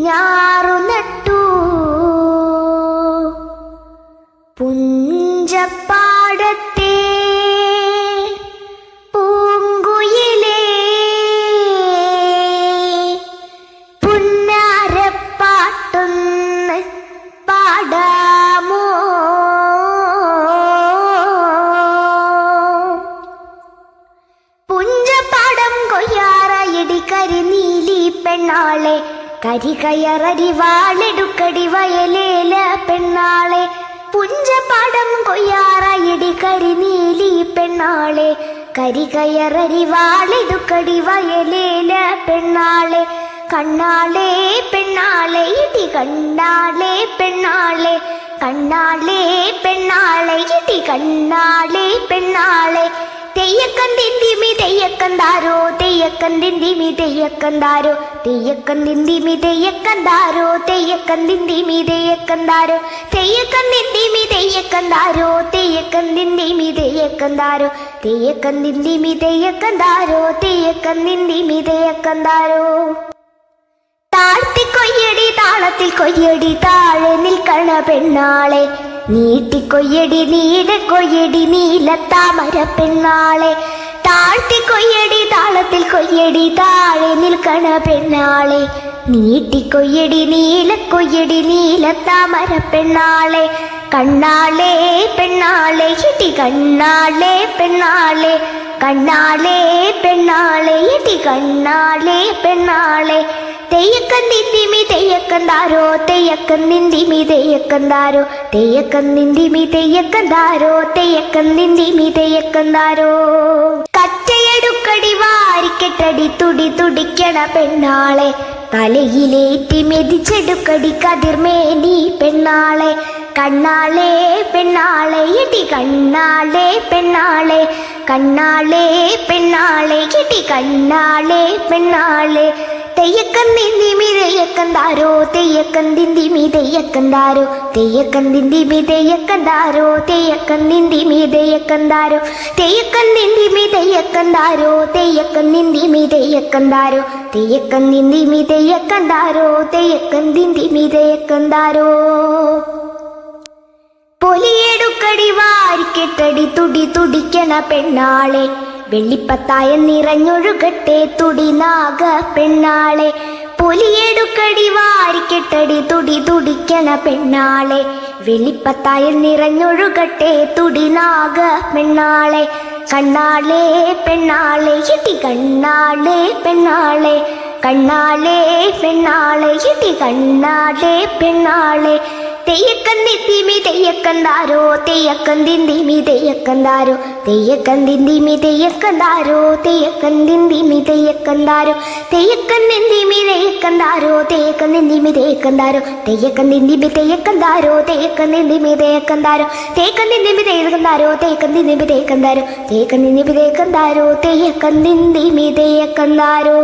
ഞാറു നട്ടു പുഞ്ചപ്പാടത്തെ പൂങ്കുയിലേ പുന്നാരപ്പാട്ടൊന്ന് പാടാമോ? പുഞ്ചപ്പാടം കൊയ്യാറായടി കരിനീലി പെണ്ണാളെ, കരികയറരിവാളെടുക്കടി വയലേല പെണ്ണാളെ. പുഞ്ചപ്പാടം കൊയ്യാറായടി കരിനീലി പെണ്ണാളെ, കരികയറരിവാളെടുക്കടി വയലേല പെണ്ണാളെ. കണ്ണാളെ പെണ്ണാളെ ഇടി കണ്ണാളെ പെണ്ണാളെ, കണ്ണാളെ പെണ്ണാളെ ഇടി കണ്ണാളെ പെണ്ണാളെ. തെയ്യക്കന്തിന്തിമി തെയ്യക്കന്താരോ, തെയ്യക്കന്തിന്തിമി തെയ്യക്കന്താരോ, തെയ്യക്കന്തിന്തിമി തെയ്യക്കന്താരോ, തെയ്യക്കന്തിന്തിമി തെയ്യക്കന്താരോ, തെയ്യക്കന്തിന്തിമി തെയ്യക്കന്താരോ, തെയ്യക്കന്തിന്തിമി തെയ്യക്കന്താരോ, തെയ്യക്കന്തിന്തിമി തെയ്യക്കന്താരോ, തെയ്യക്കന്തിന്തിമി തെയ്യക്കന്താരോ. താഴ്ത്തി കൊയ്യടി താളത്തിൽ കൊയ്യടി താഴെ നിൽക്കണ പെണ്ണാളെ, നീട്ടിക്കൊയ്യടി നീല കൊയ്യടി നീലത്താമര പെണ്ണാളെ. താഴ്ത്തി കൊയ്യടി താളത്തിൽ കൊയ്യടി താഴെ നിൽക്കണ പെണ്ണാളെ, നീട്ടിക്കൊയ്യടി നീല കൊയ്യടി നീലത്താമര പെണ്ണാളെ. കണ്ണാളെ പെണ്ണാളെ ഇടി കണ്ണാളെ പെണ്ണാളെ, കണ്ണാളെ പെണ്ണാളെ ഇടി കണ്ണാളെ പെണ്ണാളെ. തെയ്യക്കന്തിന്തിമി തെയ്യക്കന്താരോ, തെയ്യക്കന്തിന്തിമി തെയ്യക്കന്താരോ, തെയ്യക്കന്തിന്തിമി തെയ്യക്കന്താരോ, തെയ്യക്കന്തിന്തിമി തെയ്യക്കന്താരോ. കറ്റയെടുക്കടി വാരിക്കെട്ടടി തുടി തുടിക്കണ പെണ്ണാളെ, തലയിലേറ്റി മെതിച്ചെടുക്കടി കതിർമേനി പെണ്ണാളെ. കണ്ണാളെ പെണ്ണാളെ ഇടി കണ്ണാളെ പെണ്ണാളെ, കണ്ണാളെ പെണ്ണാളെ ഇടി കണ്ണാളെ പെണ്ണാളെ. തെയ്യക്കന്തിന്തിമി തെയ്യക്കന്താരോ, തെയ്യക്കന്തിന്തിമി തെയ്യക്കന്താരോ, തെയ്യക്കന്തിന്തിമി തെയ്യക്കന്താരോ, തെയ്യക്കന്തിന്തിമി തെയ്യക്കന്താരോ, തെയ്യക്കന്തിന്തിമി തെയ്യക്കന്താരോ, തെയ്യക്കന്തിന്തിമി തെയ്യക്കന്താരോ, തെയ്യക്കന്തിന്തിമി തെയ്യക്കന്താരോ, തെയ്യക്കന്തിന്തിമി തെയ്യക്കന്താരോ. പൊലിയെടുക്കടി വാരിക്കെട്ടടി തുടി തുടിക്കണ പെണ്ണാളെ, വെള്ളിപ്പത്തായ നിറഞ്ഞൊഴുകട്ടെ തുടി നാഗ പെണ്ണാളെ. പൊലിയെടുക്കടി വാരിക്കെട്ടടി തുടി തുടിക്കണ പെണ്ണാളെ, വെള്ളിപ്പത്തായ നിറഞ്ഞൊഴുകട്ടെ തുടി നാഗ പെണ്ണാളെ. കണ്ണാളെ പെണ്ണാളെ ഇടി കണ്ണാളെ പെണ്ണാളെ, കണ്ണാളെ പെണ്ണാളെ ഇടി കണ്ണാളെ പെണ്ണാളെ. തെയ്യക്കന്തിന്തിമി തെയ്യക്കന്താരോ, തെയ്യക്കന്തിന്തിമി തെയ്യക്കന്താരോ, തെയ്യക്കന്തിന്തിമി തെയ്യക്കന്താരോ, തെയ്യക്കന്തിന്തിമി തെയ്യക്കന്താരോ, തെയ്യക്കന്തിന്തിമി തെയ്യക്കന്താരോ, തെയ്യക്കന്തിന്തിമി തെയ്യക്കന്താരോ, തെയ്യക്കന്തിന്തിമി തെയ്യക്കന്താരോ, തെയ്യക്കന്തിന്തിമി തെയ്യക്കന്താരോ, തെയ്യക്കന്തിന്തിമി തെയ്യക്കന്താരോ, തെയ്യക്കന്തിന്തിമി തെയ്യക്കന്താരോ, തെയ്യക്കന്തിന്തിമി തെയ്യക്കന്താരോ, തെയ്യക്കന്തിന്തിമി തെയ്യക്കന്താരോ.